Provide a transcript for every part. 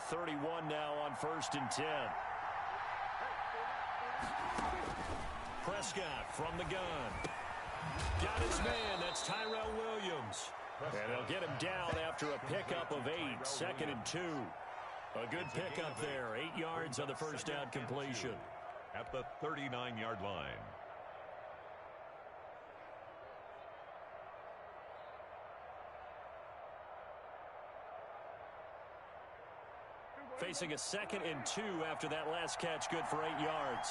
31 now on 1st and 10. Prescott from the gun. Got his man. That's Tyrell Williams. And they'll get him down after a pickup of 8. 2nd and 2. A good pickup there. 8 yards on the first down completion. At the 39-yard line. Facing a 2nd and 2 after that last catch, good for 8 yards.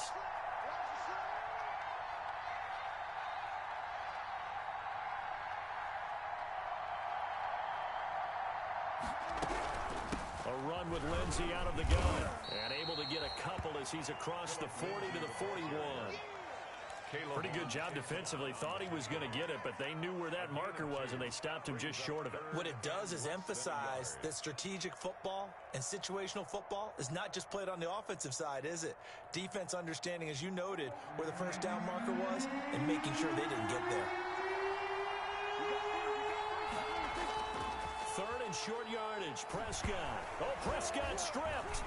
A run with Lindsey out of the gun. And able to get a couple as he's across the 40 to the 41. Pretty good job defensively. Thought he was going to get it, but they knew where that marker was, and they stopped him just short of it. What it does is emphasize that strategic football and situational football is not just played on the offensive side, is it? Defense understanding, as you noted, where the first down marker was and making sure they didn't get there. 3rd and short yardage. Prescott. Oh, Prescott stripped.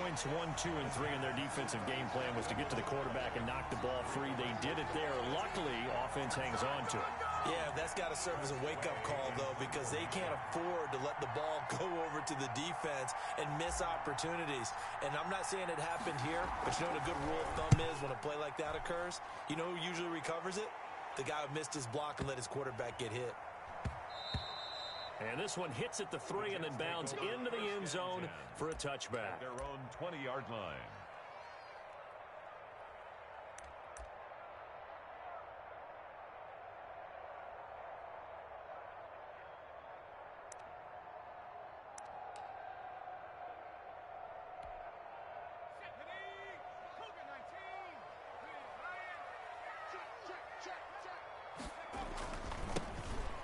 Points 1, 2, and 3 in their defensive game plan was to get to the quarterback and knock the ball free. They did it there. Luckily, offense hangs on to it. Yeah, that's got to serve as a wake-up call, though, because they can't afford to let the ball go over to the defense and miss opportunities. And I'm not saying it happened here, but you know what a good rule of thumb is when a play like that occurs? You know who usually recovers it? The guy who missed his block and let his quarterback get hit. And this one hits at the 3 and then bounds into the end zone for a touchback. Their own 20-yard line.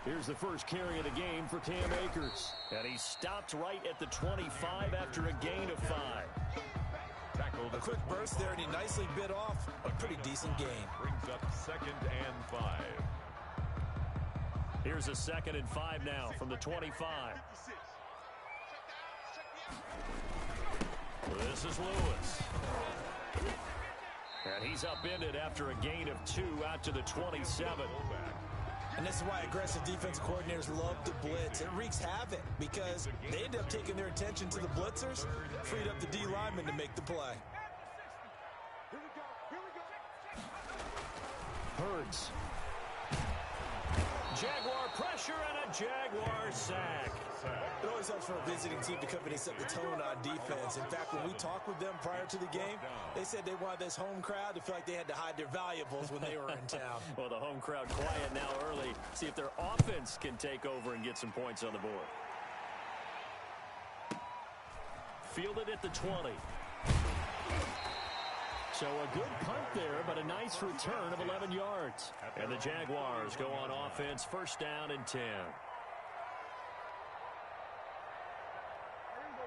Here's the first carry of the game for Cam Akers. And he stopped right at the 25 after a gain of 5. A quick burst there, and he nicely bit off a pretty decent gain. Brings up 2nd and 5. Here's a 2nd and 5 now from the 25. This is Lewis. And he's upended after a gain of 2 out to the 27. And this is why aggressive defensive coordinators love to blitz. It wreaks havoc because they end up taking their attention to the blitzers, freed up the D lineman to make the play. Hurts. Jaguar pressure and a Jaguar sack. It always helps for a visiting team to come in and set the tone on defense. In fact, when we talked with them prior to the game, they said they wanted this home crowd to feel like they had to hide their valuables when they were in town. Well, the home crowd quiet now early. See if their offense can take over and get some points on the board. Fielded at the 20. So a good punt there, but a nice return of 11 yards. And the Jaguars go on offense, 1st down and 10.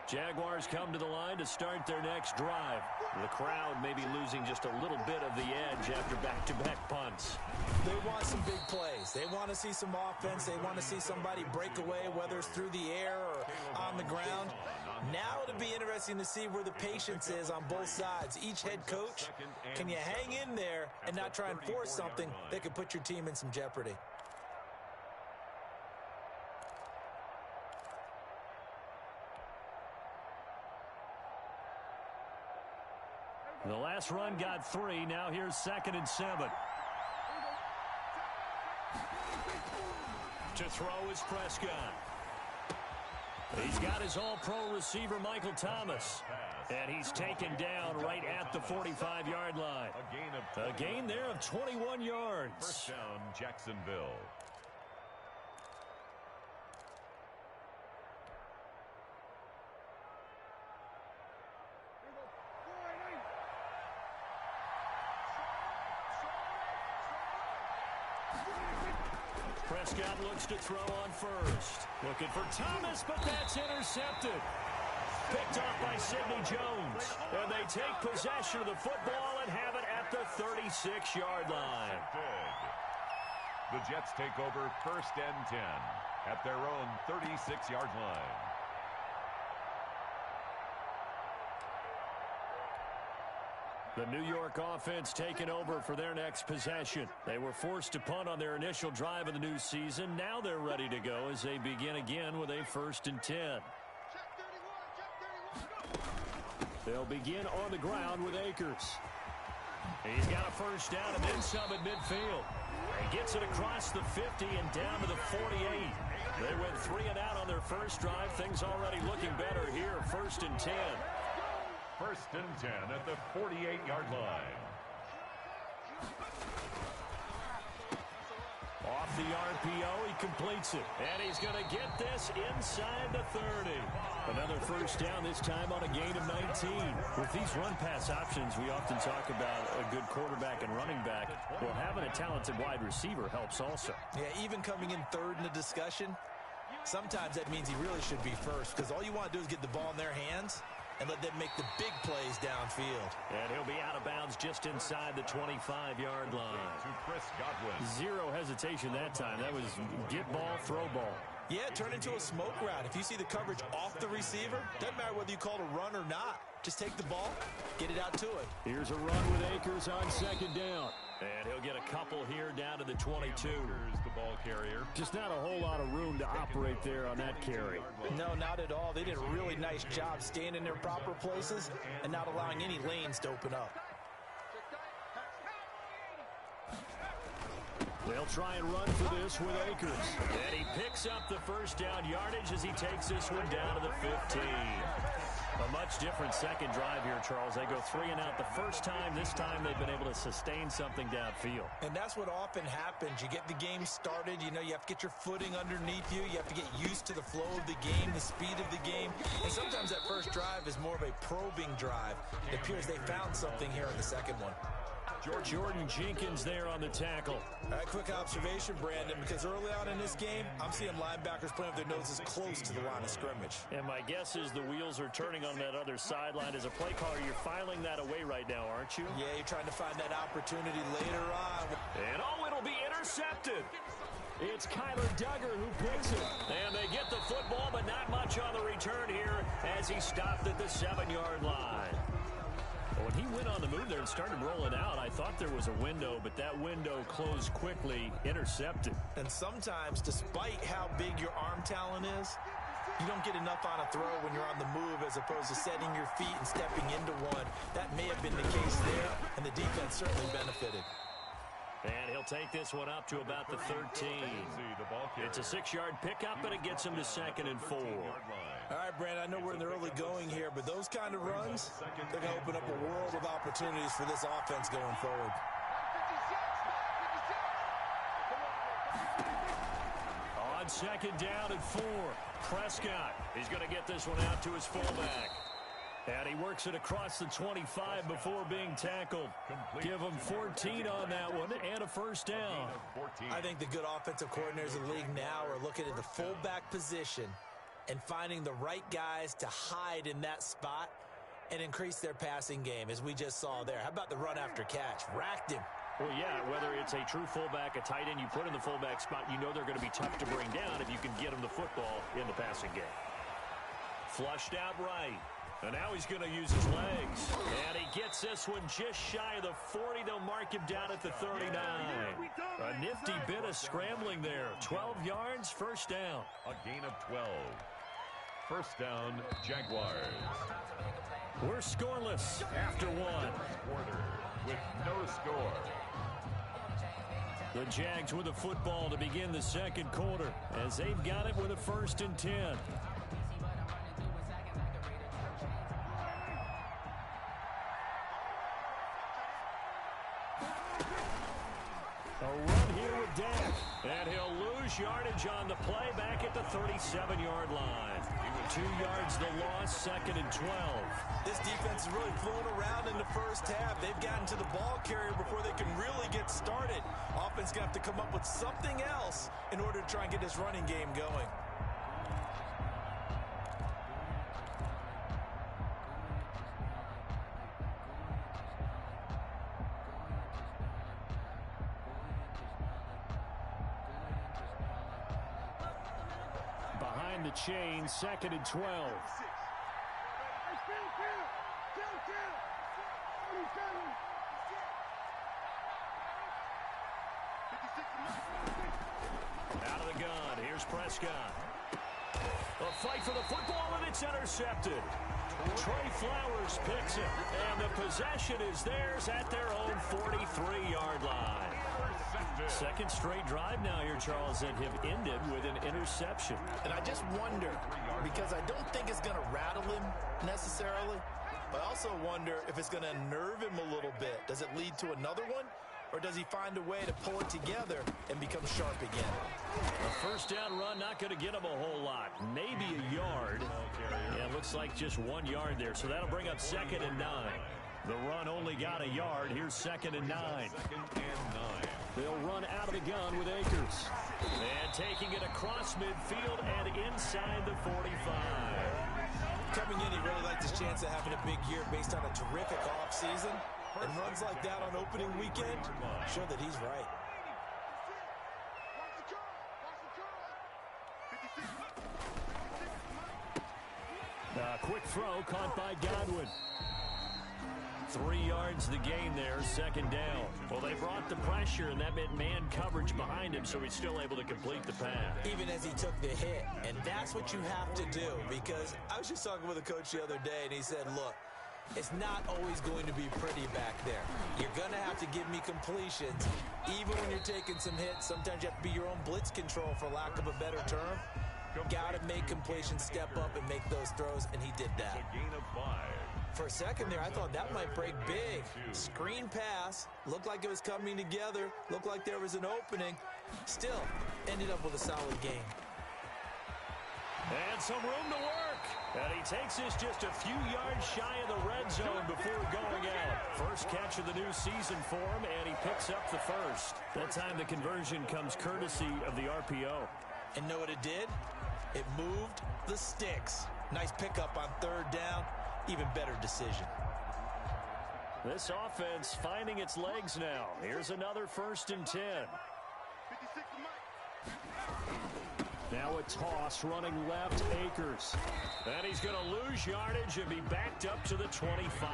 Jaguars come to the line to start their next drive. The crowd may be losing just a little bit of the edge after back-to-back punts. They want some big plays. They want to see some offense. They want to see somebody break away, whether it's through the air or on the ground. Now it'll be interesting to see where the patience is on both sides. Each head coach, can you hang in there and not try and force something that could put your team in some jeopardy? The last run got 3. Now here's 2nd and 7. To throw is Prescott. He's got his all-pro receiver, Michael Thomas. And he's taken down right at the 45-yard line. A gain there of 21 yards. 1st down, Jacksonville. Prescott looks to throw on 1st. Looking for Thomas, but that's intercepted. Picked off by Sidney Jones. And they take possession of the football and have it at the 36-yard line. The Jets take over 1st and 10. at their own 36-yard line. The New York offense taking over for their next possession. They were forced to punt on their initial drive of the new season. Now they're ready to go as they begin again with a 1st and 10. They'll begin on the ground with Akers. He's got a first down and then some at midfield. He gets it across the 50 and down to the 48. They went 3 and out on their first drive. Things already looking better here. 1st and 10. 1st and 10 at the 48-yard line. Off the RPO, he completes it. And he's going to get this inside the 30. Another first down, this time on a gain of 19. With these run-pass options, we often talk about a good quarterback and running back. Well, having a talented wide receiver helps also. Yeah, even coming in third in the discussion, sometimes that means he really should be first, because all you want to do is get the ball in their hands and let them make the big plays downfield. And he'll be out of bounds just inside the 25-yard line. To Chris Godwin. Zero hesitation that time. That was get ball, throw ball. Yeah, turn into a smoke route. If you see the coverage off the receiver, doesn't matter whether you call it a run or not. Just take the ball, get it out to it. Here's a run with Akers on 2nd down. And he'll get a couple here down to the 22. Here's the ball carrier. Just not a whole lot of room to operate there on that carry. No, not at all. They did a really nice job staying in their proper places and not allowing any lanes to open up. They'll try and run for this with Akers. And he picks up the first down yardage as he takes this one down to the 15. A much different second drive here, Charles. They go 3 and out the first time. This time they've been able to sustain something downfield. And that's what often happens. You get the game started. You know, you have to get your footing underneath you. You have to get used to the flow of the game, the speed of the game. And sometimes that first drive is more of a probing drive. It appears they found something here in the second one. Jordan Jenkins there on the tackle. All right, quick observation, Brandon, because early on in this game, I'm seeing linebackers playing with their noses close to the line of scrimmage. And my guess is the wheels are turning on that other sideline. As a play caller, you're filing that away right now, aren't you? Yeah, you're trying to find that opportunity later on. And it'll be intercepted. It's Kyler Duggar who picks it. And they get the football, but not much on the return here as he stopped at the 7-yard line. When he went on the move there and started rolling out, I thought there was a window, but that window closed quickly, intercepted. And sometimes, despite how big your arm talent is, you don't get enough on a throw when you're on the move as opposed to setting your feet and stepping into one. That may have been the case there, and the defense certainly benefited. And he'll take this one up to about the 13. It's a 6-yard pickup, and it gets him to 2nd and 4. All right, Brandon, I know we're in the early going here, but those kind of runs, they're going to open up a world of opportunities for this offense going forward. On 2nd down and 4, Prescott. He's going to get this one out to his fullback. And he works it across the 25 before being tackled. Give him 14 on that one and a first down. I think the good offensive coordinators in the league now are looking at the fullback position and finding the right guys to hide in that spot and increase their passing game, as we just saw there. How about the run after catch? Racked him. Well, yeah, whether it's a true fullback, a tight end you put in the fullback spot, you know they're going to be tough to bring down if you can get them the football in the passing game. Flushed out right. And now he's going to use his legs. And he gets this one just shy of the 40. They'll mark him down at the 39. A nifty bit of scrambling there. 12 yards, first down. A gain of 12. First down, Jaguars. We're scoreless after one. Quarter with no score. The Jags with the football to begin the second quarter as they've got it with a 1st and 10. A run here with Dak, and he'll lose yardage on the play back at the 37-yard line. 2 yards the loss, 2nd and 12. This defense is really fooling around in the first half. They've gotten to the ball carrier before they can really get started. Offense going to have to come up with something else in order to try and get this running game going. behind the chain, 2nd and 12. Out of the gun, here's Prescott. A fight for the football, and it's intercepted. Trey Flowers picks it, and the possession is theirs at their own 43-yard line. Second straight drive now here, Charles, that have ended with an interception. And I just wonder, because I don't think it's going to rattle him necessarily, but I also wonder if it's going to unnerve him a little bit. Does it lead to another one? Or does he find a way to pull it together and become sharp again? A first down run, not going to get him a whole lot. Maybe a yard. Yeah, it looks like just 1 yard there. So that'll bring up 2nd and 9. The run only got a yard. Here's 2nd and 9. They'll run out of the gun with Akers. And taking it across midfield and inside the 45. Coming in, he really liked his chance of having a big year based on a terrific offseason. And runs like that on opening weekend show that he's right. Quick throw caught by Godwin. 3 yards the gain there, 2nd down. Well, they brought the pressure, and that meant man coverage behind him, so he's still able to complete the pass. Even as he took the hit. And that's what you have to do, because I was just talking with a coach the other day, and he said, look, it's not always going to be pretty back there. You're going to have to give me completions. Even when you're taking some hits, sometimes you have to be your own blitz control, for lack of a better term. Got to make completions, step up, and make those throws, and he did that. For a second there, I thought that might break big. Screen pass. Looked like it was coming together. Looked like there was an opening. Still, ended up with a solid game. And some room to work. And he takes this just a few yards shy of the red zone before going out. First catch of the new season for him, and he picks up the first. That time the conversion comes courtesy of the RPO. And know what it did? It moved the sticks. Nice pickup on 3rd down. Even better decision. This offense finding its legs now. Here's another 1st and 10. Now a toss running left, Akers. And he's going to lose yardage and be backed up to the 25.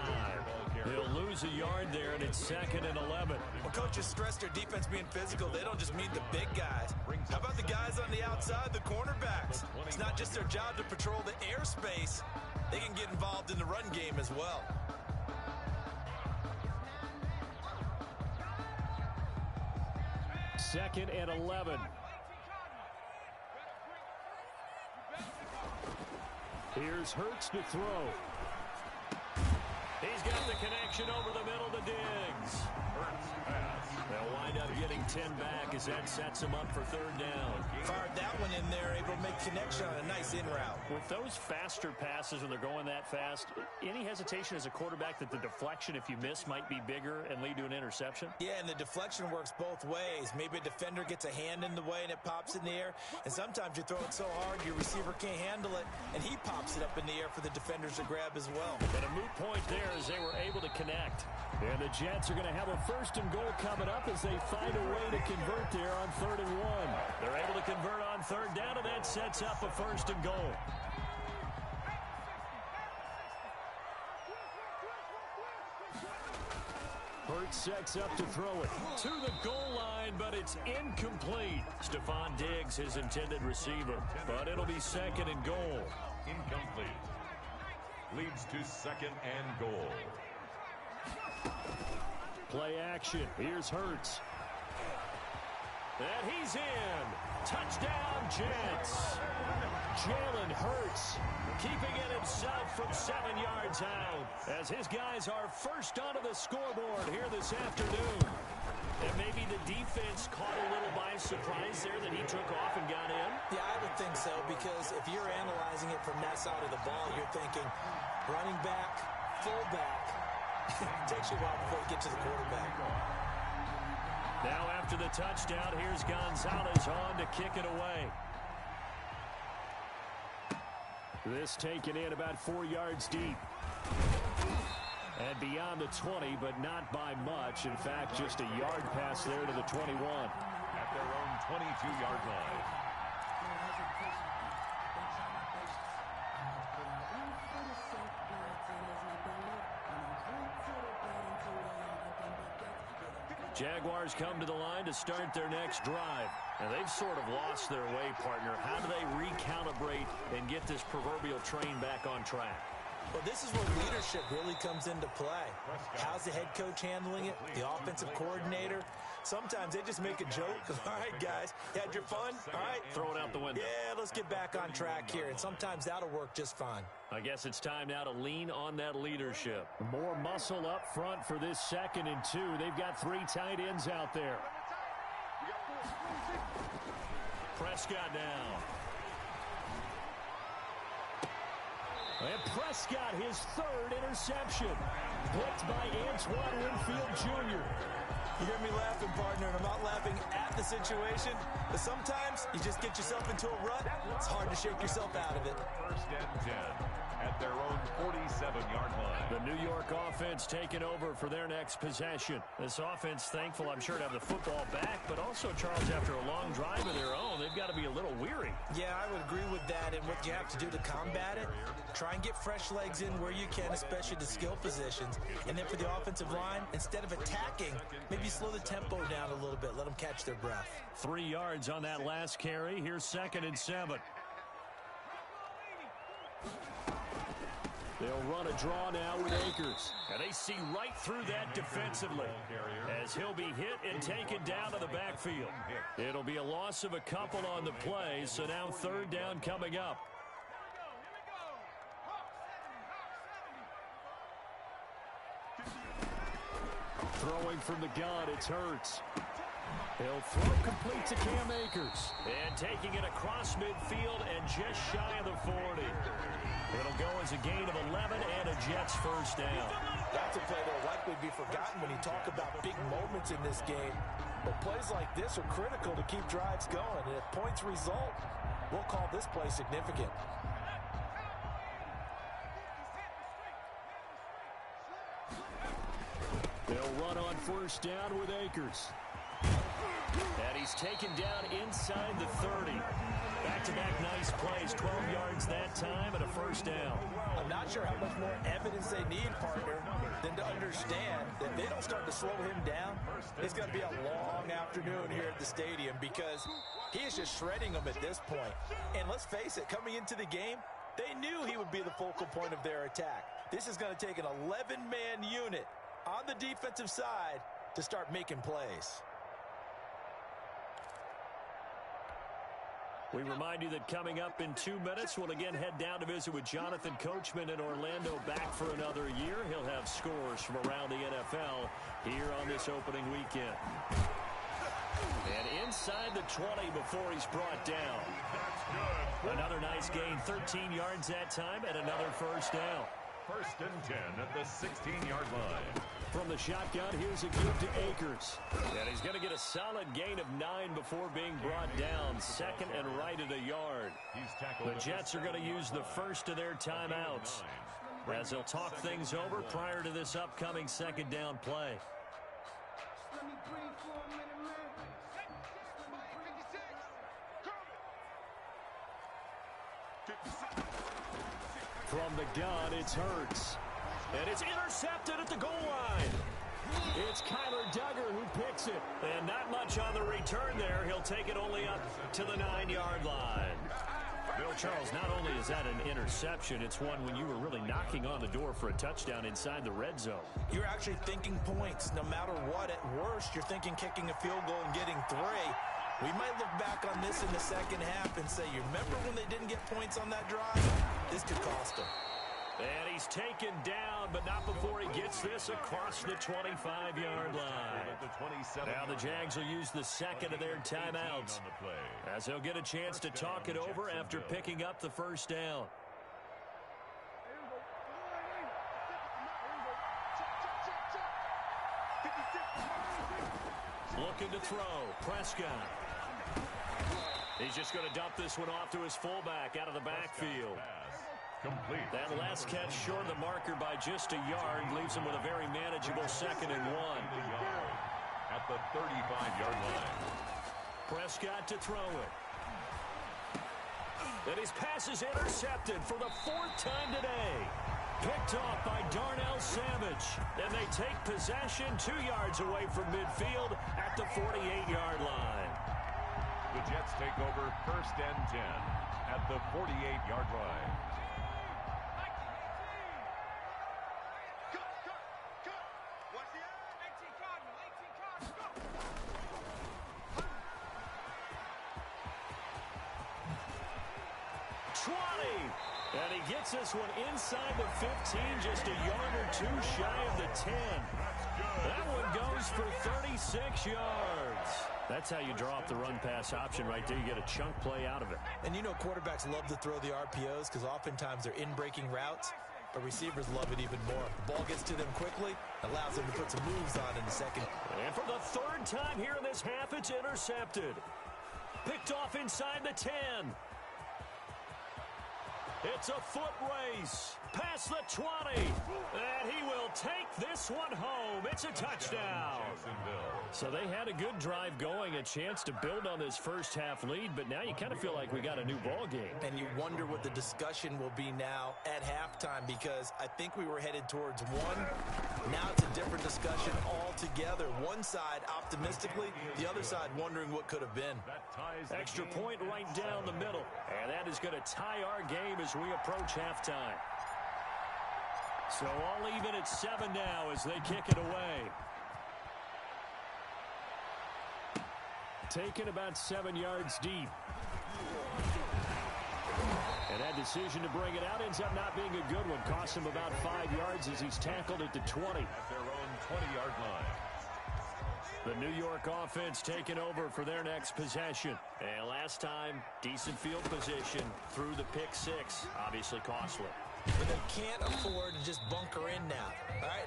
He'll lose a yard there, and it's 2nd and 11. When coaches stress their defense being physical, they don't just mean the big guys. How about the guys on the outside, the cornerbacks? It's not just their job to patrol the airspace. They can get involved in the run game as well. Second and 11. Here's Hurts to throw. He's got the connection over the middle to Diggs. They'll wind up getting 10 back as that sets him up for 3rd down. Fired that one in there, able to make connection on a nice in route. With those faster passes when they're going that fast, any hesitation as a quarterback that the deflection, if you miss, might be bigger and lead to an interception? Yeah, and the deflection works both ways. Maybe a defender gets a hand in the way and it pops in the air. And sometimes you throw it so hard your receiver can't handle it, and he pops it up in the air for the defenders to grab as well. And a moot point there as they were able to connect. And the Jets are going to have a 1st and goal coming up as they find a way to convert there on 3rd and 1. They're able to convert on 3rd down, and that sets up a 1st and goal. Hurts sets up to throw it to the goal line, but it's incomplete. Stephon Diggs, his intended receiver, but it'll be 2nd and goal. Incomplete. Leads to 2nd and goal. Play action. Here's Hurts. And he's in. Touchdown, Jets. Jalen Hurts keeping it himself from 7 yards out as his guys are first onto the scoreboard here this afternoon. And maybe the defense caught a little by surprise there that he took off and got in. Yeah, I would think so, because if you're analyzing it from that side of the ball, you're thinking running back, fullback. It takes you a while before you get to the quarterback. Now after the touchdown, here's Gonzalez on to kick it away. This taken in about 4 yards deep. And beyond the 20, but not by much. In fact, just a yard pass there to the 21. At their own 22-yard line. Jaguars come to the line to start their next drive. And they've sort of lost their way, partner. How do they recalibrate and get this proverbial train back on track? Well, this is where leadership really comes into play. How's the head coach handling it? The offensive coordinator? Sometimes they just make a joke. All right, guys, you had your fun? All right. Throw it out the window. Yeah, let's get back on track here. And sometimes that'll work just fine. I guess it's time now to lean on that leadership. More muscle up front for this 2nd and 2. They've got 3 tight ends out there. Prescott now. And Prescott, his 3rd interception. Blitzed by Antoine Winfield Jr. You hear me laughing, partner, and I'm not laughing at the situation, but sometimes you just get yourself into a rut. It's hard to shake yourself out of it. 1st and 10 at their own 47-yard line. The New York offense taking over for their next possession. This offense, thankful, I'm sure, to have the football back, but also, Charles, after a long drive of their own, they've got to be a little weary. Yeah, I would agree with that, and what you have to do to combat it, try and get fresh legs in where you can, especially the skill positions. And then for the offensive line, instead of attacking, maybe slow the tempo down a little bit, let them catch their breath. 3 yards on that last carry. Here's 2nd and 7. They'll run a draw now with Akers. And they see right through that defensively as he'll be hit and taken down to the backfield. It'll be a loss of a couple on the play, so now 3rd down coming up. Throwing from the gun, it's Hurts. He'll throw complete to Cam Akers. And taking it across midfield and just shy of the 40. It'll go as a gain of 11 and a Jets 1st down. That's a play that'll likely be forgotten when you talk about big moments in this game. But plays like this are critical to keep drives going. And if points result, we'll call this play significant. They'll run on 1st down with Akers. And he's taken down inside the 30. Back-to-back nice plays, 12 yards that time and a 1st down. I'm not sure how much more evidence they need, partner, than to understand that if they don't start to slow him down, it's going to be a long afternoon here at the stadium because he is just shredding them at this point. And let's face it, coming into the game, they knew he would be the focal point of their attack. This is going to take an 11-man unit on the defensive side to start making plays. We remind you that coming up in 2 minutes, we'll again head down to visit with Jonathan Coachman in Orlando, back for another year. He'll have scores from around the NFL here on this opening weekend. And inside the 20 before he's brought down. Another nice gain, 13 yards that time, and another 1st down. 1st and 10 at the 16-yard line. From the shotgun, here's a give to Akers. And he's going to get a solid gain of 9 before being brought down. 2nd and right at a yard. The Jets are going to use the first of their timeouts as they'll talk things over prior to this upcoming 2nd down play. From the gun, it's Hurts. And it's intercepted at the goal line. It's Kyler Duggar who picks it. And not much on the return there. He'll take it only up to the 9-yard line. Bill Charles, not only is that an interception, it's one when you were really knocking on the door for a touchdown inside the red zone. You're actually thinking points no matter what. At worst, you're thinking kicking a field goal and getting 3. We might look back on this in the second half and say, you remember when they didn't get points on that drive? This could cost them. And he's taken down, but not before he gets this across the 25-yard line. Now the Jags will use the second of their timeouts as they'll get a chance to talk it over after picking up the 1st down. Looking to throw. Prescott. He's just going to dump this one off to his fullback out of the backfield. Complete. That last catch short of the marker by just a yard leaves him with a very manageable 2nd and 1. At the 35-yard line. Prescott to throw it. And his pass is intercepted for the 4th time today. Picked off by Darnell Savage. And they take possession 2 yards away from midfield at the 48-yard line. The Jets take over 1st and 10 at the 48-yard line. And he gets this one inside the 15, just a yard or two shy of the 10. That one goes for 36 yards. That's how you draw up the run-pass option right there. You get a chunk play out of it. And you know quarterbacks love to throw the RPOs because oftentimes they're in-breaking routes, but receivers love it even more. The ball gets to them quickly, allows them to put some moves on in the second. And for the 3rd time here in this half, it's intercepted. Picked off inside the 10. It's a foot race past the 20, and he will take this one home. It's a touchdown. So they had a good drive going, a chance to build on this first half lead, but now you kind of feel like we got a new ball game. And you wonder what the discussion will be now at halftime, because I think we were headed towards one. Now it's a different discussion altogether. One side optimistically, the other side wondering what could have been. Extra point right down the middle, and that is going to tie our game as we approach halftime. So all even at 7 now as they kick it away. Taken about 7 yards deep. And that decision to bring it out ends up not being a good one. Costs him about 5 yards as he's tackled at the 20. At their own 20-yard line. The New York offense taking over for their next possession. And last time, decent field position through the pick 6. Obviously costly. But they can't afford to just bunker in now. All right,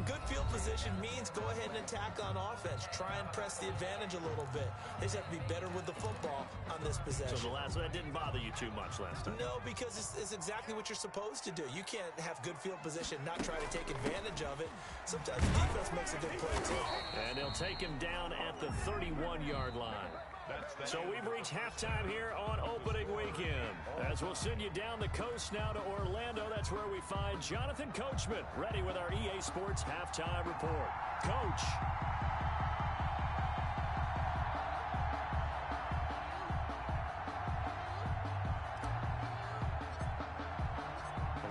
good field position means go ahead and attack on offense. Try and press the advantage a little bit. They just have to be better with the football on this possession. So that didn't bother you too much last time? No, because it's exactly what you're supposed to do. You can't have good field position, not try to take advantage of it. Sometimes the defense makes a good play, too. And they'll take him down at the 31-yard line. So we've reached halftime here on opening weekend. As we'll send you down the coast now to Orlando, that's where we find Jonathan Coachman, ready with our EA Sports Halftime Report. Coach.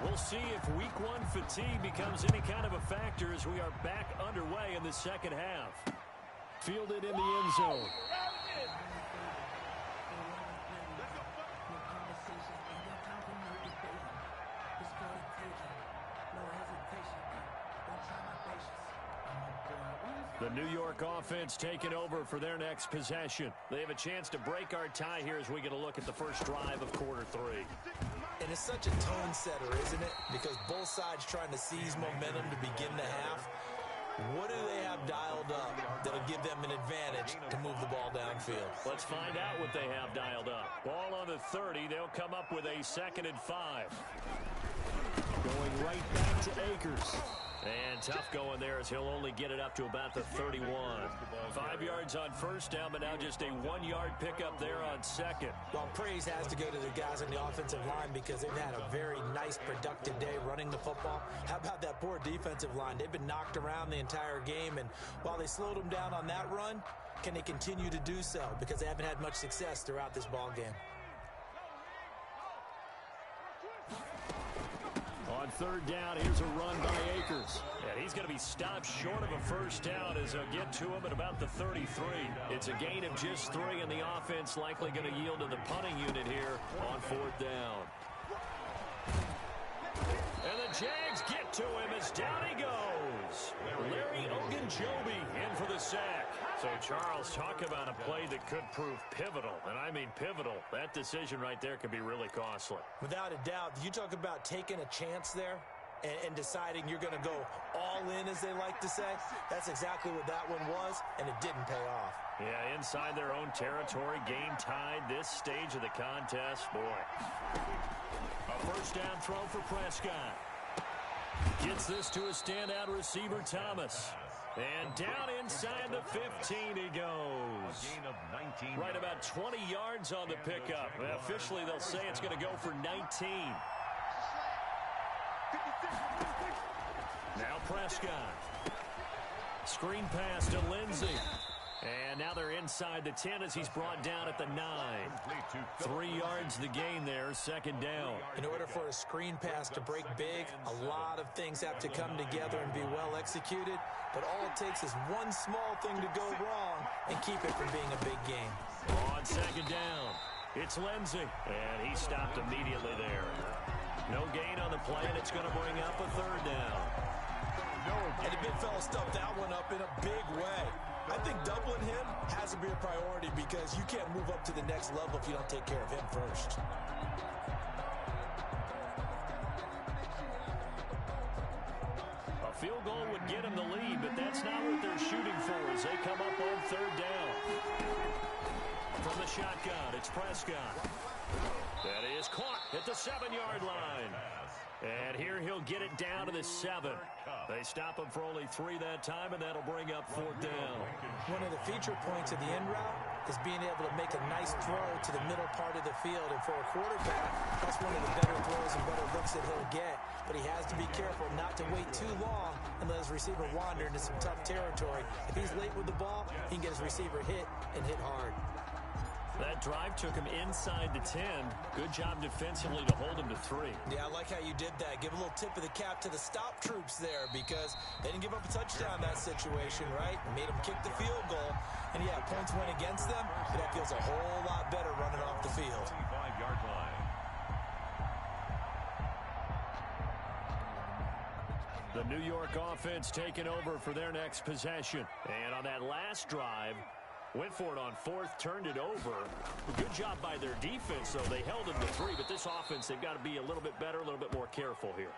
We'll see if week 1 fatigue becomes any kind of a factor as we are back underway in the second half. Fielded in the end zone. The New York offense taking over for their next possession. They have a chance to break our tie here as we get a look at the first drive of quarter 3. And it's such a tone setter, isn't it? Because both sides trying to seize momentum to begin the half. What do they have dialed up that'll give them an advantage to move the ball downfield? Let's find out what they have dialed up. Ball on the 30. They'll come up with a 2nd and 5. Going right back to Akers. And tough going there as he'll only get it up to about the 31. 5 yards on first down, but now just a 1-yard pickup there on 2nd. Well, praise has to go to the guys on the offensive line because they've had a very nice, productive day running the football. How about that poor defensive line? They've been knocked around the entire game, and while they slowed them down on that run, can they continue to do so? Because they haven't had much success throughout this ball game. On 3rd down, here's a run by Akers. And he's going to be stopped short of a first down as they'll get to him at about the 33. It's a gain of just 3, and the offense likely going to yield to the punting unit here on 4th down. And the Jags get to him as down he goes. Larry Ogunjobi in for the sack. So, Charles, talk about a play that could prove pivotal, and I mean pivotal. That decision right there could be really costly. Without a doubt, you talk about taking a chance there and deciding you're going to go all in, as they like to say. That's exactly what that one was, and it didn't pay off. Yeah, inside their own territory, game tied this stage of the contest. Boy. A first down throw for Prescott. Gets this to a standout receiver, Thomas. And down inside the 15 he goes. A gain of 19 right about 20 yards on the pickup. Officially, they'll say it's going to go for 19. Now Prescott. Screen pass to Lindsay. And now they're inside the 10 as he's brought down at the 9. 3 yards the gain there, second down. In order for a screen pass to break big, a lot of things have to come together and be well executed. But all it takes is one small thing to go wrong and keep it from being a big game. On second down, it's Lindsay. And he stopped immediately there. No gain on the play, and it's going to bring up a third down. And the big fella stuffed that one up in a big way. I think doubling him has to be a priority because you can't move up to the next level if you don't take care of him first. A field goal would get him the lead, but that's not what they're shooting for as they come up on third down. From the shotgun, it's Prescott. That is caught at the 7-yard line. And here he'll get it down to the 7. They stop him for only 3 that time, and that'll bring up fourth down. One of the feature points of the end route is being able to make a nice throw to the middle part of the field. And for a quarterback, that's one of the better throws and better looks that he'll get. But he has to be careful not to wait too long and let his receiver wander into some tough territory. If he's late with the ball, he can get his receiver hit and hit hard. That drive took him inside the 10. Good job defensively to hold him to 3. Yeah, I like how you did that. Give a little tip of the cap to the stop troops there because they didn't give up a touchdown in that situation, right? Made them kick the field goal. And, yeah, points went against them, but that feels a whole lot better running off the field. 25-yard line. The New York offense taking over for their next possession. And on that last drive, went for it on fourth, turned it over. Good job by their defense, though. They held them to 3, but this offense, they've got to be a little bit better, a little bit more careful here.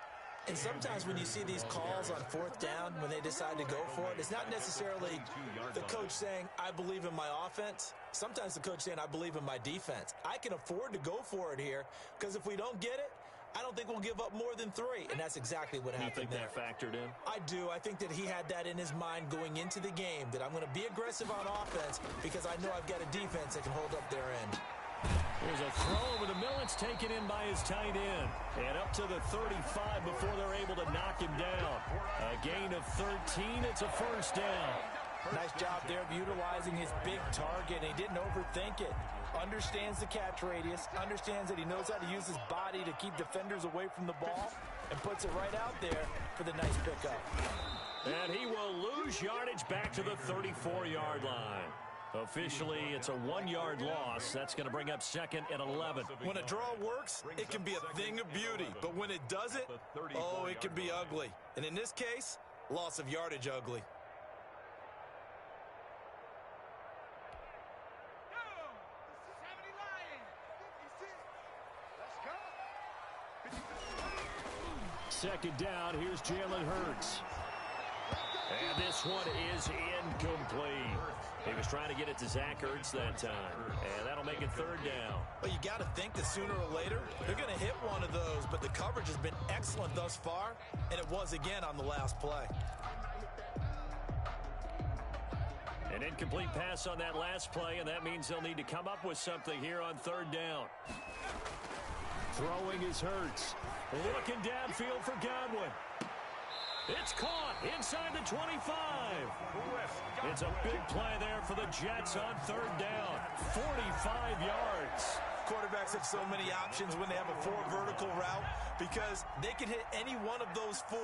And sometimes when you see these calls on fourth down, when they decide to go for it, it's not necessarily the coach saying, I believe in my offense. Sometimes the coach saying, I believe in my defense. I can afford to go for it here because if we don't get it, I don't think we'll give up more than 3, and that's exactly what happened there. You think that factored in? I do. I think that he had that in his mind going into the game, that I'm going to be aggressive on offense because I know I've got a defense that can hold up their end. There's a throw over the middle. It's taken in by his tight end. And up to the 35 before they're able to knock him down. A gain of 13. It's a first down. Nice job there of utilizing his big target. He didn't overthink it. Understands the catch radius, understands that he knows how to use his body to keep defenders away from the ball, and puts it right out there for the nice pickup. And he will lose yardage back to the 34-yard line. Officially, it's a 1-yard loss. That's going to bring up second and 11. When a draw works, it can be a thing of beauty. But when it doesn't, oh, it can be ugly. And in this case, loss of yardage ugly. Second down, here's Jalen Hurts. And this one is incomplete. He was trying to get it to Zach Ertz that time. And that'll make it third down. Well, you got to think that sooner or later, they're going to hit one of those. But the coverage has been excellent thus far. And it was again on the last play. An incomplete pass on that last play. And that means they'll need to come up with something here on third down. Throwing is Hurts. Looking downfield for Godwin. It's caught inside the 25. It's a big play there for the Jets on third down. 45 yards. Quarterbacks have so many options when they have a 4 vertical route because they can hit any one of those 4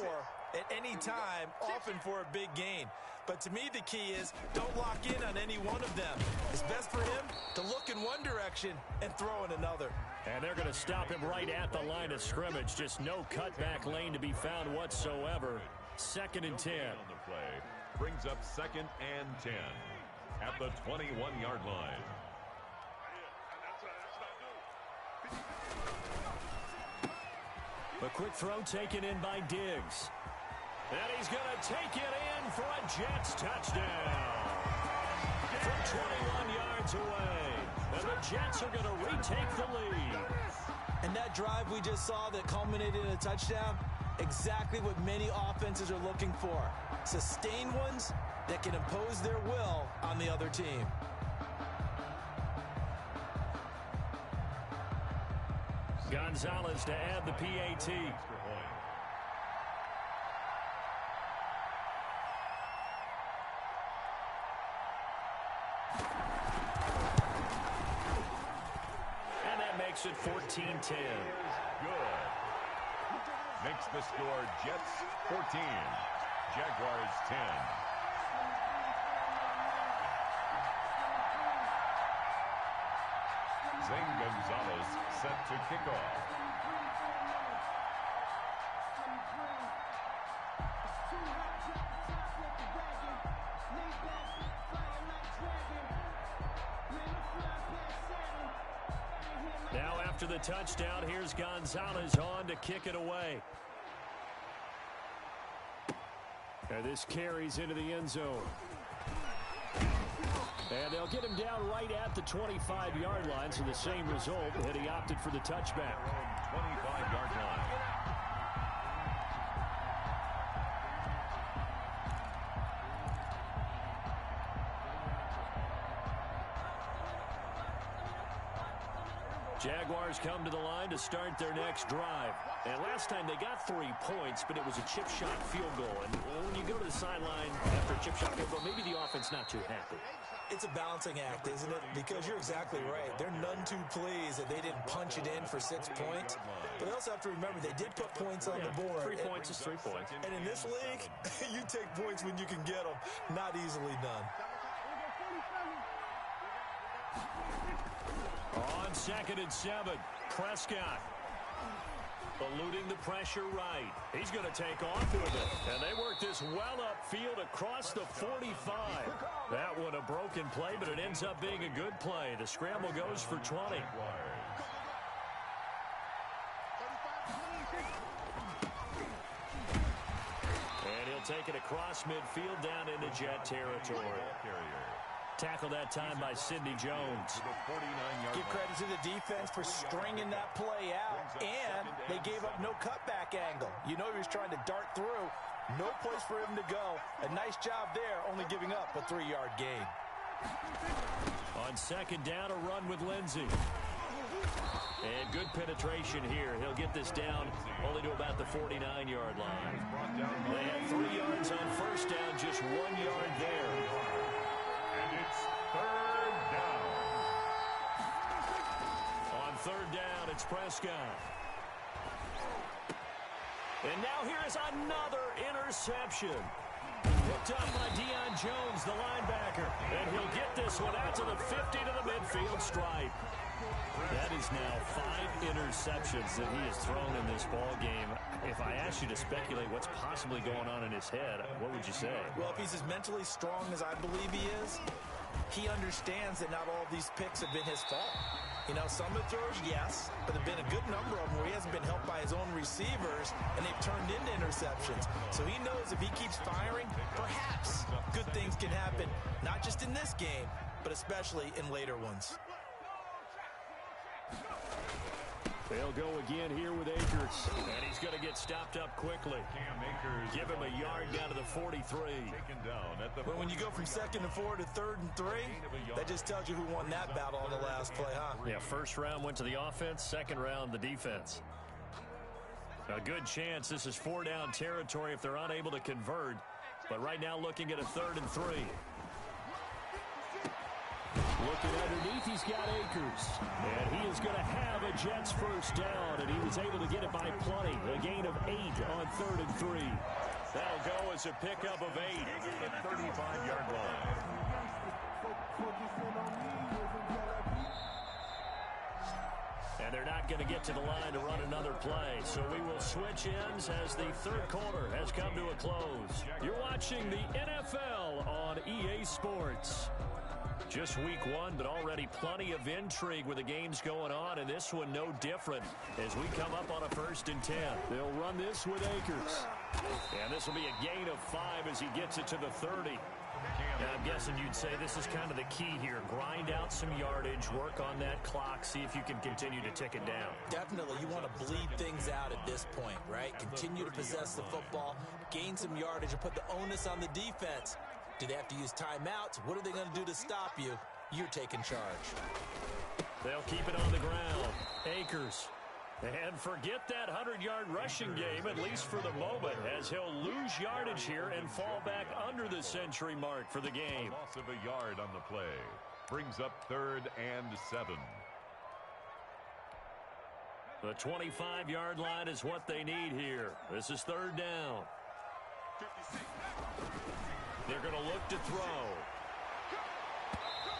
at any time, often for a big gain. But to me, the key is don't lock in on any one of them. It's best for him to look in one direction and throw in another. And they're going to stop him right at the line of scrimmage. Just no cutback lane to be found whatsoever. Second and 10. On the play brings up second and 10 at the 21-yard line. A quick throw taken in by Diggs. And he's going to take it in for a Jets touchdown. From 21 yards away. And the Jets are going to retake the lead. And that drive we just saw that culminated in a touchdown, exactly what many offenses are looking for. Sustained ones that can impose their will on the other team. Gonzalez to add the PAT. makes it 14-10. Good. Makes the score Jets 14, Jaguars 10. Zane Gonzalez set to kick off. Now after the touchdown, here's Gonzalez on to kick it away. And this carries into the end zone. And they'll get him down right at the 25-yard line, so the same result, and he opted for the touchback. 25-yard line. Jaguars come to the line to start their next drive. And last time they got 3 points, but it was a chip shot field goal. And when you go to the sideline after a chip shot field goal, maybe the offense not too happy. It's a balancing act, isn't it? Because you're exactly right. They're none too pleased that they didn't punch it in for 6 points. But they also have to remember they did put points on the board. 3 points is 3 points. And in this league, you take points when you can get them. Not easily done. On 2nd and 7, Prescott eluding the pressure right. He's going to take off with it. And they work this well upfield across the 45. That one a broken play, but it ends up being a good play. The scramble goes for 20. And he'll take it across midfield down into Jet territory. Tackled that time by Sidney Jones. Give credit to the defense for stringing that play out, and they gave up no cutback angle. You know he was trying to dart through. No place for him to go. A nice job there, only giving up a 3-yard gain. On 2nd down, a run with Lindsey. And good penetration here. He'll get this down only to about the 49-yard line. They had 3 yards on 1st down, just 1 yard there. It's 3rd down. On 3rd down, it's Prescott. And now here is another interception. Picked up by Deion Jones, the linebacker. And he'll get this one out to the 50 to the midfield stripe. That is now 5 interceptions that he has thrown in this ball game. If I asked you to speculate what's possibly going on in his head, what would you say? Well, if he's as mentally strong as I believe he is, he understands that not all of these picks have been his fault. You know, some of the throws, yes, but there have been a good number of them where he hasn't been helped by his own receivers, and they've turned into interceptions. So he knows if he keeps firing, perhaps good things can happen, not just in this game, but especially in later ones. They'll go again here with Akers. And he's going to get stopped up quickly. Cam Akers. Give him a yard down to the 43. Taken down at the But when you go from 2nd and 4 to 3rd and 3, that just tells you who won that battle on the last play, huh? Yeah, 1st round went to the offense, 2nd round the defense. A good chance this is 4-down territory if they're unable to convert. But right now looking at a 3rd and 3. Looking underneath, he's got Akers. And he is going to have a Jets 1st down, and he was able to get it by plenty. A gain of 8 on 3rd and 3. That'll go as a pickup of 8. the 35-yard line. And they're not going to get to the line to run another play. So we will switch ends as the 3rd quarter has come to a close. You're watching the NFL on EA Sports. Just week 1, but already plenty of intrigue with the games going on, and this one no different as we come up on a 1st and 10. They'll run this with Akers. And this will be a gain of 5 as he gets it to the 30. And I'm guessing you'd say this is kind of the key here. Grind out some yardage, work on that clock, see if you can continue to tick it down. Definitely, you want to bleed things out at this point, right? Continue to possess the football, gain some yardage, and put the onus on the defense. Do they have to use timeouts? What are they going to do to stop you? You're taking charge. They'll keep it on the ground. Akers. And forget that 100-yard rushing game, at least for the moment, as he'll lose yardage here and fall back under the century mark for the game. Loss of a yard on the play. Brings up 3rd and 7. The 25-yard line is what they need here. This is third down. They're going to look to throw.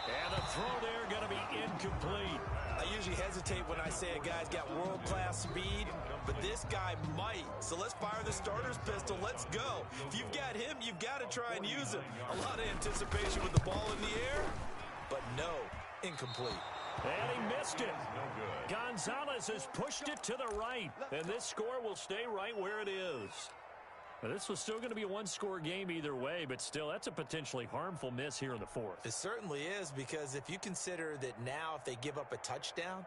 And the throw there going to be incomplete. I usually hesitate when I say a guy's got world-class speed, but this guy might. So let's fire the starter's pistol. Let's go. If you've got him, you've got to try and use him. A lot of anticipation with the ball in the air, but no, incomplete. And he missed it. No good. Gonzalez has pushed it to the right, and this score will stay right where it is. Now, this was still going to be a one-score game either way, but still, that's a potentially harmful miss here in the fourth. It certainly is, because if you consider that now if they give up a touchdown,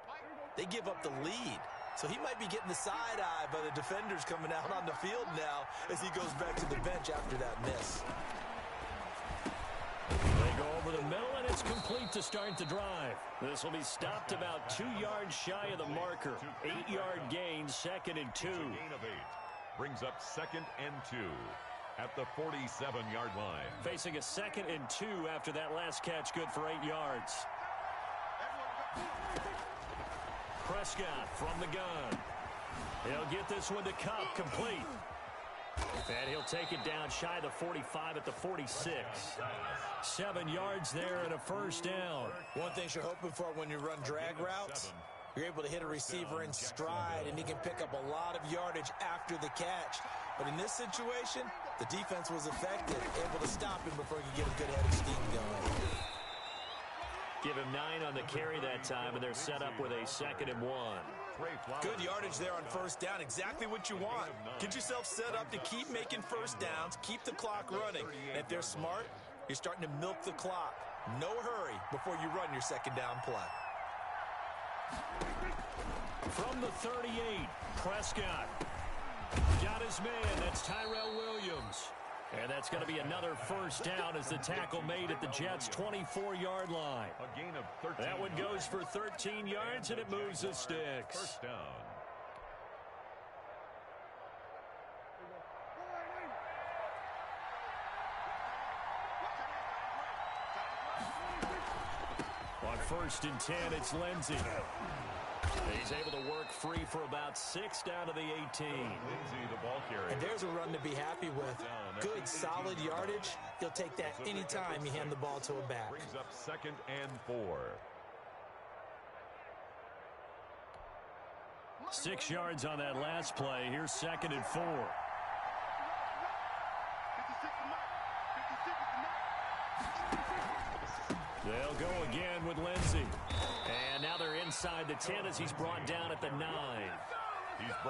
they give up the lead. So he might be getting the side eye by the defenders coming out on the field now as he goes back to the bench after that miss. They go over the middle, and it's complete to start the drive. This will be stopped about 2 yards shy of the marker. 8-yard gain, 2nd and 2. Brings up 2nd and 2 at the 47-yard line. Facing a 2nd and 2 after that last catch, good for 8 yards. Prescott from the gun. He'll get this one to Kupp, complete. And he'll take it down shy of the 45 at the 46. 7 yards there and a first down. One thing you're hoping for when you run drag routes, you're able to hit a receiver in stride, and he can pick up a lot of yardage after the catch. But in this situation, the defense was effective, able to stop him before he could get a good head of steam going. Give him 9 on the carry that time, and they're set up with a 2nd and 1. Good yardage there on first down, exactly what you want. Get yourself set up to keep making first downs, keep the clock running. And if they're smart, you're starting to milk the clock. No hurry before you run your second down play. From the 38, Prescott got his man. That's Tyrell Williams. And that's going to be another first down as the tackle made at the Jets' 24-yard line. A gain of 13. That one goes for 13 yards, and it moves the sticks. First down. On 1st and 10, it's Lindsey. He's able to work free for about 6 down to the 18. Lindsey, the ball carrier. And there's a run to be happy with. Good, solid yardage. He'll take that anytime you hand the ball to a back. Brings up 2nd and 4. 6 yards on that last play. Here's 2nd and 4. They'll go again with Lindsey. And now they're inside the 10 as he's brought down at the 9.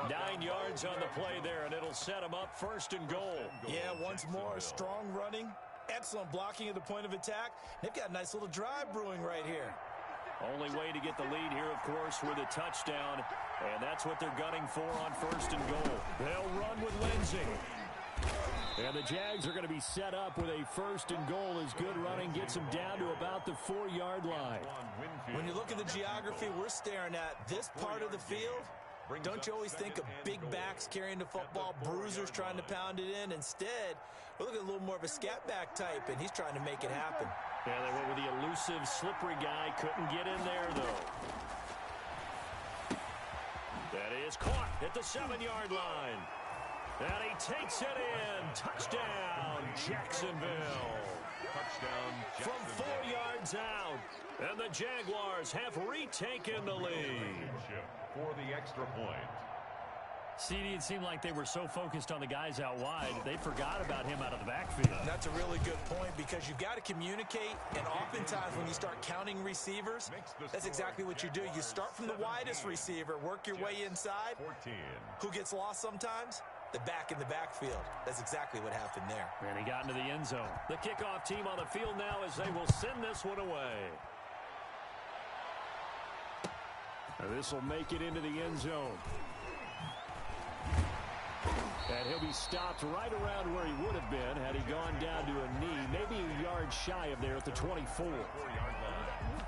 9 yards on the play there, and it'll set him up 1st and goal. Yeah, once more, strong running, excellent blocking at the point of attack. They've got a nice little drive brewing right here. Only way to get the lead here, of course, with a touchdown, and that's what they're gunning for on 1st and goal. They'll run with Lindsey. And the Jags are going to be set up with a 1st and goal as good running gets them down to about the 4-yard line. When you look at the geography we're staring at, this part of the field, don't you always think of big backs carrying the football, bruisers trying to pound it in? Instead, we're looking at a little more of a scat back type, and he's trying to make it happen. Yeah, they went with the elusive, slippery guy. Couldn't get in there, though. That is caught at the 7-yard line. And he takes it in. Touchdown, Jacksonville. Touchdown, Jacksonville. From 4 yards out. And the Jaguars have retaken the lead. For the extra point. CD, it seemed like they were so focused on the guys out wide, they forgot about him out of the backfield. That's a really good point, because you've got to communicate, and oftentimes when you start counting receivers, that's exactly what you do. You start from the widest receiver, work your way inside. 14. Who gets lost sometimes? The back in the backfield. That's exactly what happened there. And he got into the end zone. The kickoff team on the field now as they will send this one away. This will make it into the end zone. And he'll be stopped right around where he would have been had he gone down to a knee, maybe a yard shy of there at the 24. 4-yard line.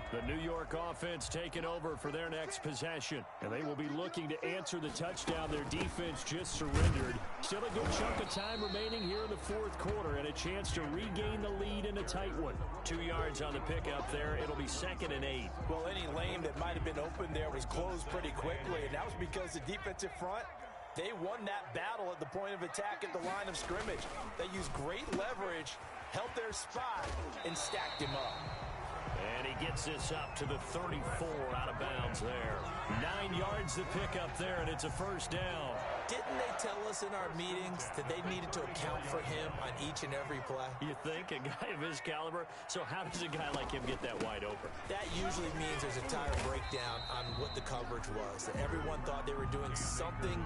The New York offense taking over for their next possession. And they will be looking to answer the touchdown their defense just surrendered. Still a good chunk of time remaining here in the fourth quarter and a chance to regain the lead in a tight one. 2 yards on the pickup there. It'll be 2nd and 8. Well, any lane that might have been open there was closed pretty quickly, and that was because the defensive front, they won that battle at the point of attack at the line of scrimmage. They used great leverage, held their spot, and stacked him up. And he gets this up to the 34 out of bounds there. 9 yards to pick up there, and it's a first down. Didn't they tell us in our meetings that they needed to account for him on each and every play? You think? A guy of his caliber? So how does a guy like him get that wide open? That usually means there's a tire breakdown on what the coverage was. That everyone thought they were doing something,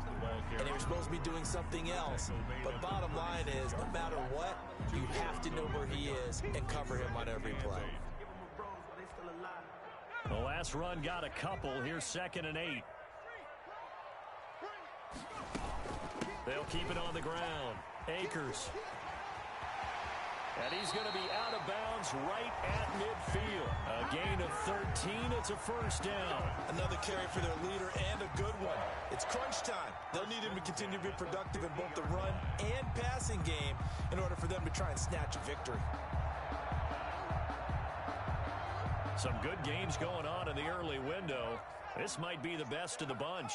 and they were supposed to be doing something else. But bottom line is, no matter what, you have to know where he is and cover him on every play. The last run got a couple. Here's 2nd and 8. They'll keep it on the ground. Akers. And he's going to be out of bounds right at midfield. A gain of 13. It's a first down. Another carry for their leader and a good one. It's crunch time. They'll need him to continue to be productive in both the run and passing game in order for them to try and snatch a victory. Some good games going on in the early window. This might be the best of the bunch.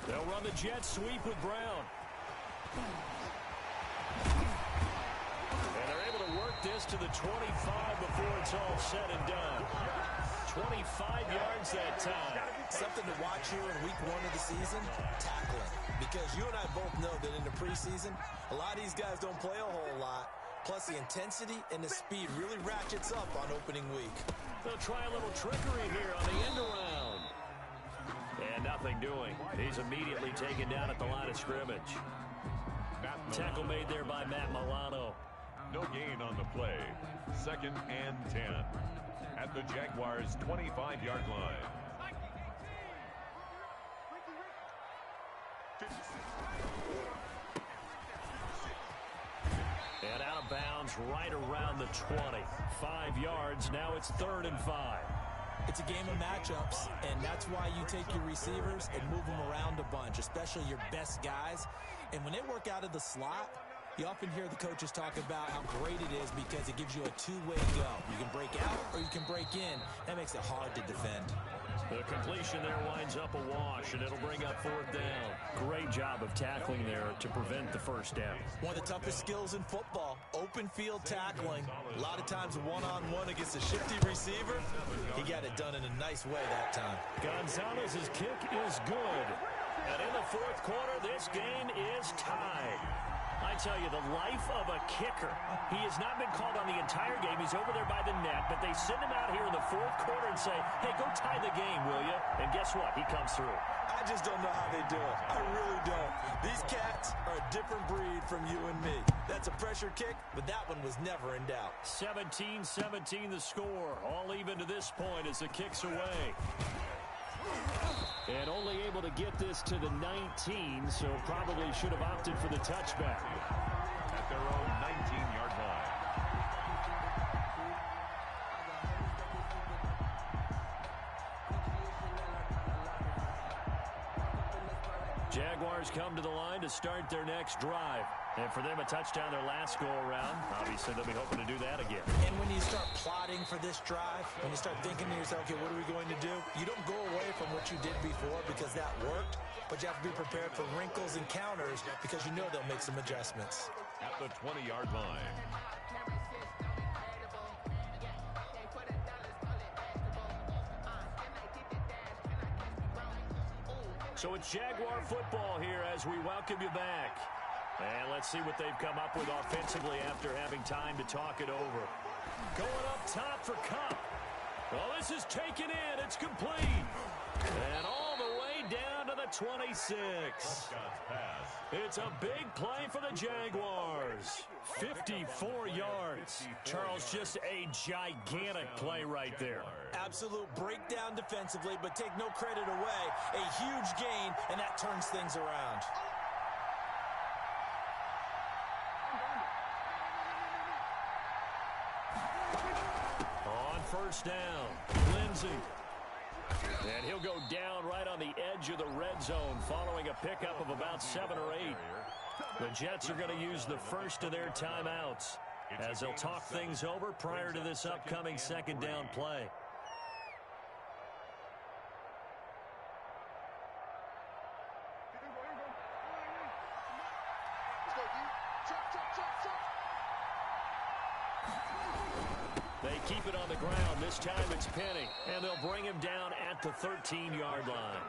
They'll run the jet sweep with Brown. And they're able to work this to the 25 before it's all said and done. 25 yards that time. Something to watch here in week 1 of the season, tackling. Because you and I both know that in the preseason, a lot of these guys don't play a whole lot. Plus, the intensity and the speed really ratchets up on opening week. They'll try a little trickery here on the end around. And nothing doing. He's immediately taken down at the line of scrimmage. Tackle made there by Matt Milano. No gain on the play. 2nd and 10 at the Jaguars' 25-yard line. And out of bounds right around the 20. 5 yards. Now it's 3rd and 5. It's a game of matchups, and that's why you take your receivers and move them around a bunch, especially your best guys. And when they work out of the slot, you often hear the coaches talk about how great it is because it gives you a two-way go. You can break out or you can break in. That makes it hard to defend. The completion there winds up a wash, and it'll bring up 4th down. Great job of tackling there to prevent the first down. One of the toughest skills in football, open field tackling. A lot of times one-on-one against a shifty receiver. He got it done in a nice way that time. Gonzalez's kick is good. And in the fourth quarter, this game is tied. I tell you, the life of a kicker. He has not been called on the entire game. He's over there by the net, but they send him out here in the fourth quarter and say, hey, go tie the game, will you? And guess what? He comes through. I just don't know how they do it. I really don't. These cats are a different breed from you and me. That's a pressure kick, but that one was never in doubt. 17-17 the score. All even to this point as the kick's away. And only able to get this to the 19, so probably should have opted for the touchback. At their own 19-yard line. Jaguars come to the line to start their next drive. And for them, a touchdown their last go-around. Obviously, they'll be hoping to do that again. And when you start plotting for this drive, when you start thinking to yourself, okay, what are we going to do? You don't go away from what you did before because that worked, but you have to be prepared for wrinkles and counters because you know they'll make some adjustments. At the 20-yard line. So it's Jaguar football here as we welcome you back. And let's see what they've come up with offensively after having time to talk it over. Going up top for Kupp. Well, this is taken in. It's complete. And all the way down to the 26. It's a big play for the Jaguars. 54 yards. Charles, just a gigantic play right there. Absolute breakdown defensively, but take no credit away. A huge gain, and that turns things around. On first down, Lindsey. And he'll go down right on the edge of the red zone following a pickup of about 7 or 8. The Jets are going to use the first of their timeouts as they'll talk things over prior to this upcoming second down play. They keep it on the ground. This time it's Penny, and they'll bring him down at the 13-yard line.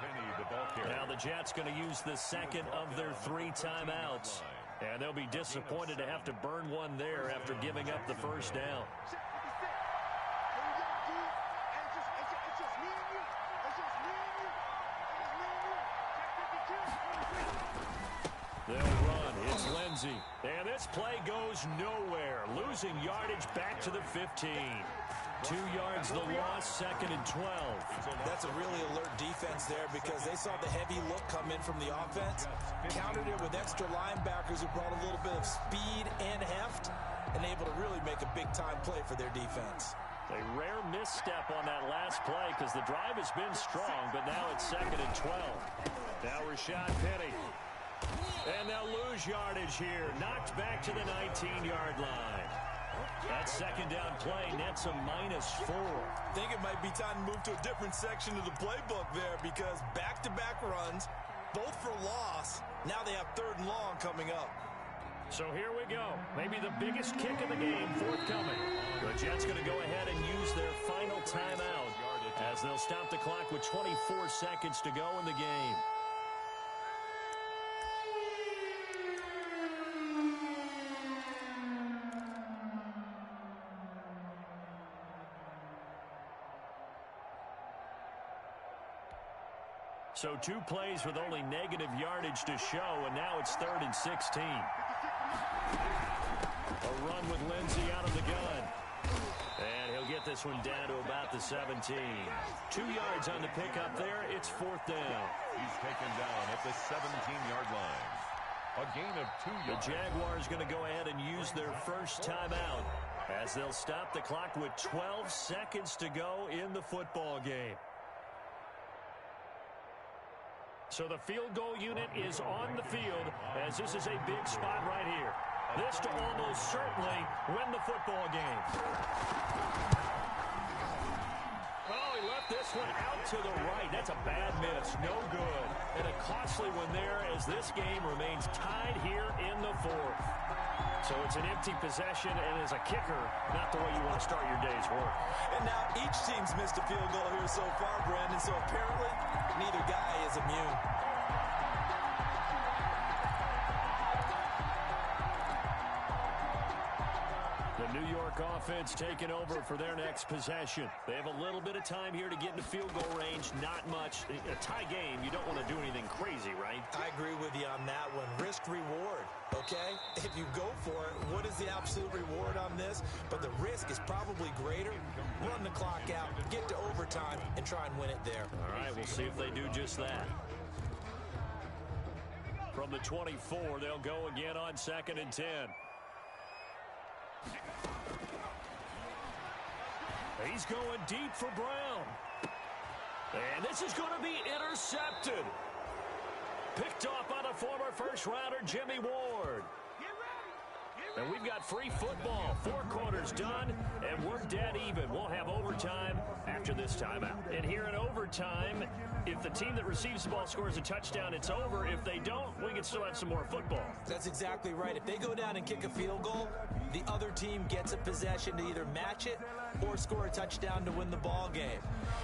Now the Jets going to use the second of their 3 timeouts, and they'll be disappointed to have to burn one there after giving up the first down. They'll run. It's Lindsey. And this play goes nowhere. Losing yardage back to the 15. 2 yards the loss, second and 12. That's a really alert defense there because they saw the heavy look come in from the offense, countered it with extra linebackers who brought a little bit of speed and heft, and able to really make a big-time play for their defense. A rare misstep on that last play because the drive has been strong, but now it's second and 12. Now Rashad Penny. And they'll lose yardage here. Knocked back to the 19-yard line. That second down play nets a -4. I think it might be time to move to a different section of the playbook there because back-to-back runs, both for loss. Now they have 3rd and long coming up. So here we go. Maybe the biggest kick of the game forthcoming. The Jets going to go ahead and use their final timeout as they'll stop the clock with 24 seconds to go in the game. So 2 plays with only negative yardage to show, and now it's 3rd and 16. A run with Lindsey out of the gun. And he'll get this one down to about the 17. 2 yards on the pickup there. It's 4th down. He's taken down at the 17-yard line. A gain of 2 yards. The Jaguars going to go ahead and use their first timeout as they'll stop the clock with 12 seconds to go in the football game. So the field goal unit is on the field as this is a big spot right here. This to almost certainly win the football game. Oh, he left this one out to the right. That's a bad miss. No good. And a costly one there as this game remains tied here in the 4th. So it's an empty possession, and as a kicker, not the way you want to start your day's work. And now each team's missed a field goal here so far, Brandon, so apparently neither guy is immune. The New York offense taking over for their next possession. They have a little bit of time here to get into field goal range. Not much. A tie game, you don't want to do anything crazy, right? I agree with you on that one. Risk-reward, okay? If you go for it, what is the absolute reward on this? But the risk is probably greater. Run the clock out, get to overtime, and try and win it there. All right, we'll see if they do just that. From the 24, they'll go again on 2nd and 10. He's going deep for Brown. And this is going to be intercepted. Picked off by the former first-rounder Jimmy Ward. And we've got free football. 4 quarters done, and we're dead even. We'll have overtime after this timeout. And here in overtime, if the team that receives the ball scores a touchdown, it's over. If they don't, we can still have some more football. That's exactly right. If they go down and kick a field goal, the other team gets a possession to either match it or score a touchdown to win the ball game.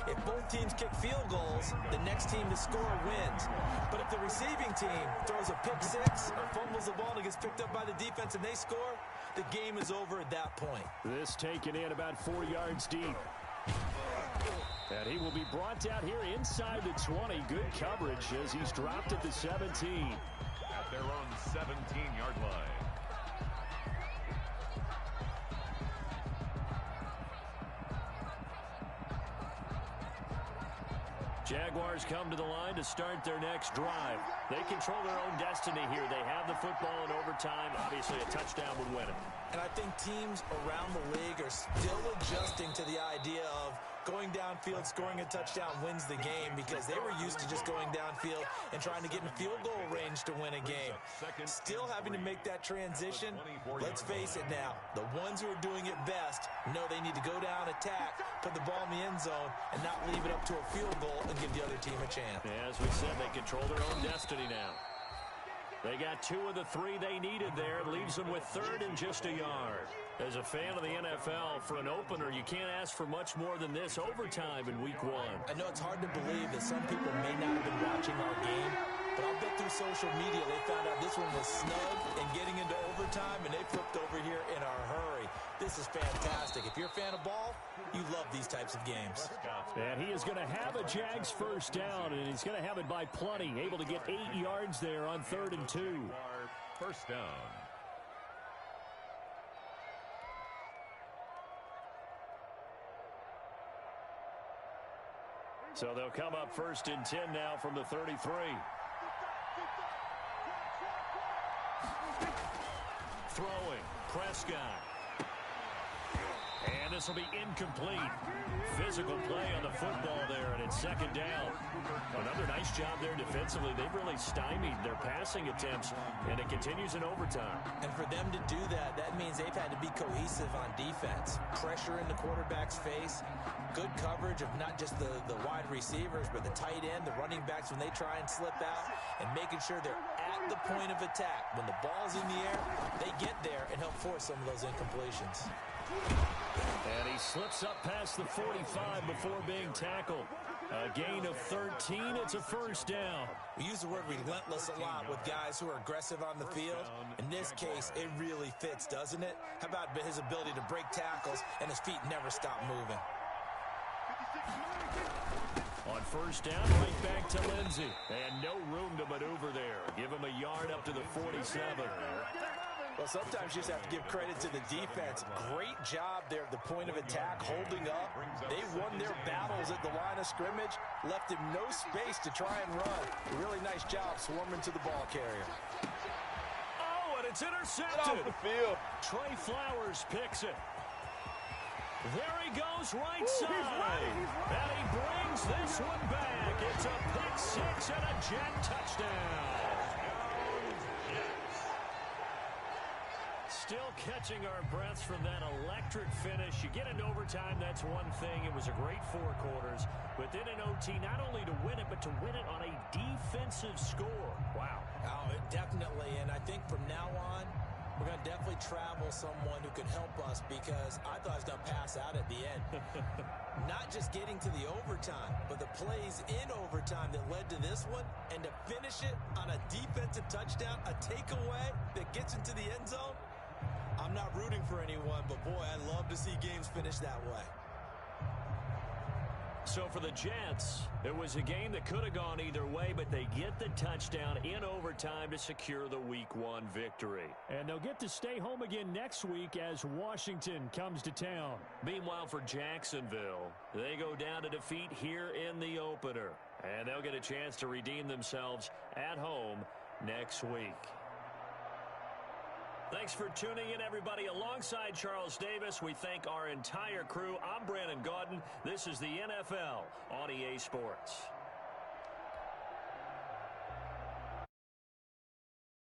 If both teams kick field goals, the next team to score wins. But if the receiving team throws a pick six or fumbles the ball and it gets picked up by the defense and they score, the game is over at that point. This taken in about 4 yards deep. And he will be brought down here inside the 20. Good coverage as he's dropped at the 17. At their own 17-yard line. Jaguars come to the line to start their next drive. They control their own destiny here. They have the football in overtime. Obviously, a touchdown would win it. And I think teams around the league are still adjusting to the idea of going downfield, scoring a touchdown wins the game, because they were used to just going downfield and trying to get in field goal range to win a game. Still having to make that transition. Let's face it now, the ones who are doing it best know they need to go down, attack, put the ball in the end zone, and not leave it up to a field goal and give the other team a chance. As we said, they control their own destiny now. They got 2 of the 3 they needed there. Leaves them with 3rd and just a yard. As a fan of the NFL, for an opener, you can't ask for much more than this overtime in Week 1. I know it's hard to believe that some people may not have been watching our game, but I'll bet through social media they found out this one was snug and getting into overtime, and they flipped over here in a hurry. This is fantastic. If you're a fan of ball, you love these types of games. And he is going to have a Jags first down, and he's going to have it by plenty. Able to get 8 yards there on 3rd and 2. First down. So they'll come up 1st and 10 now from the 33. Throwing, Prescott. And this will be incomplete. Physical play on the football there, and it's 2nd down. Another nice job there defensively. They've really stymied their passing attempts, and it continues in overtime. And for them to do that, that means they've had to be cohesive on defense. Pressure in the quarterback's face, good coverage of not just the wide receivers, but the tight end, the running backs when they try and slip out, and making sure they're at the point of attack. When the ball's in the air, they get there and help force some of those incompletions. And he slips up past the 45 before being tackled. A gain of 13. It's a first down. We use the word relentless a lot with guys who are aggressive on the field. In this case, it really fits, doesn't it? How about his ability to break tackles and his feet never stop moving? On first down, right back to Lindsey. And no room to maneuver there. Give him a yard up to the 47. Well, sometimes you just have to give credit to the defense. Great job there at the point of attack, holding up. They won their battles at the line of scrimmage, left him no space to try and run. Really nice job swarming to the ball carrier. Oh, and it's intercepted. Get off the field. Trey Flowers picks it. There he goes right side. And he brings this one back. It's a pick 6 and a jet touchdown. Still catching our breaths from that electric finish. You get into overtime, that's one thing. It was a great 4 quarters. But then in OT, not only to win it, but to win it on a defensive score. Wow. Oh, definitely. And I think from now on, we're going to definitely travel someone who can help us, because I thought I was going to pass out at the end. Not just getting to the overtime, but the plays in overtime that led to this one, and to finish it on a defensive touchdown, a takeaway that gets into the end zone. I'm not rooting for anyone, but boy, I love to see games finish that way. So for the Jets, it was a game that could have gone either way, but they get the touchdown in overtime to secure the Week 1 victory. And they'll get to stay home again next week as Washington comes to town. Meanwhile, for Jacksonville, they go down to defeat here in the opener. And they'll get a chance to redeem themselves at home next week. Thanks for tuning in, everybody. Alongside Charles Davis, we thank our entire crew. I'm Brandon Gaudin. This is the NFL on EA Sports.